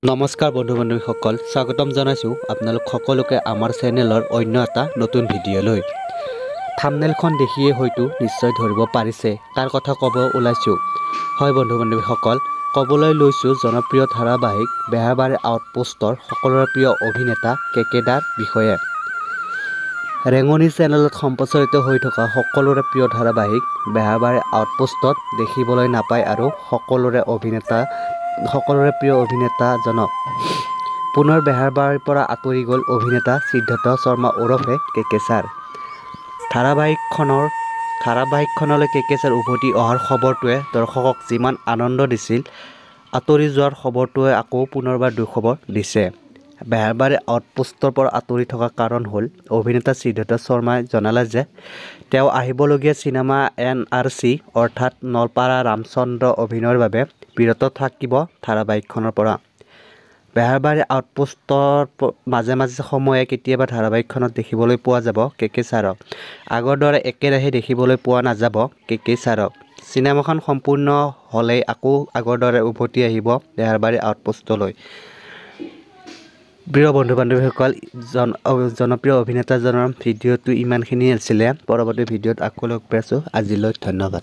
নমস্কাৰ বন্ধু-বান্ধৱীসকল, স্বাগতম জনাইছোঁ আপোনালোক সকলোকে আমাৰ চেনেলৰ অন্য এটা নতুন ভিডিঅ'লৈ। থাম্বনেইলখন দেখিয়ে হয়তো নিশ্চয় ধৰিব পাৰিছে কাৰ কথা ক'ব ওলাইছোঁ। হয় বন্ধু-বান্ধৱীসকল, ক'বলৈ লৈছোঁ জনপ্ৰিয় ধাৰাবাহিক বেহাৰবাৰী আউটপোষ্টৰ সকলোৰে প্ৰিয় অভিনেতা কেকে দাৰ বিষয়ে। ৰেঙনি চেনেলত সম্প্ৰচাৰিত হৈ থকা সকলোৰে প্ৰিয় ধাৰাবাহিক বেহাৰবাৰী আউটপোষ্টত দেখিবলৈ নাপায় আৰু সকলোৰে প্ৰিয় অভিনেতাজনক। পুনৰ বেহাৰবাৰীৰ পৰা আঁতৰি গ'ল অভিনেতা সিদ্ধাৰ্থ শৰ্মা ওৰফে কেকে ছাৰ। ধাৰাবাহিকখনলৈ কেকে ছাৰ উভতি অহাৰ খবৰটোৱে দৰ্শকক যিমান আনন্দ দিছিল, আঁতৰি যোৱাৰ খবৰটোৱে আকৌ পুনৰবাৰ দুখবৰ দিছে। বেহাৰবাৰী আউটপোষ্টৰ পৰা আঁতৰি থকা কাৰণ হ'ল অভিনেতা সিদ্ধাৰ্থ শৰ্মাই জনালে যে তেওঁ আহিবলগীয়া চিনেমা NRC অৰ্থাৎ নলপাৰা ৰামচন্দ্ৰ অভিনয়ৰ বাবে বিৰত থাকিব ধাৰাবাহিকখনৰ পৰা। বেহাৰবাৰী আউটপোষ্টৰ মাজে সময়ে কেতিয়াবা ধাৰাবাহিকখনত দেখিবলৈ পোৱা যাব কেকে ছাৰক। আগৰ দৰে একেৰাহে দেখিবলৈ পোৱা নাযাব কেকে ছাৰক। চিনেমাখন সম্পূৰ্ণ হ'লেই আকৌ আগৰ দৰে উভতি আহিব বেহাৰবাৰী আউটপোষ্টলৈ। প্ৰিয় বন্ধু-বান্ধৱীসকল, জনপ্ৰিয় অভিনেতাজনৰ ভিডিঅ'টো ইমানখিনিয়ে আছিলে। পৰৱৰ্তী ভিডিঅ'ত আকৌ লগ পাইছোঁ। আজিলৈ ধন্যবাদ।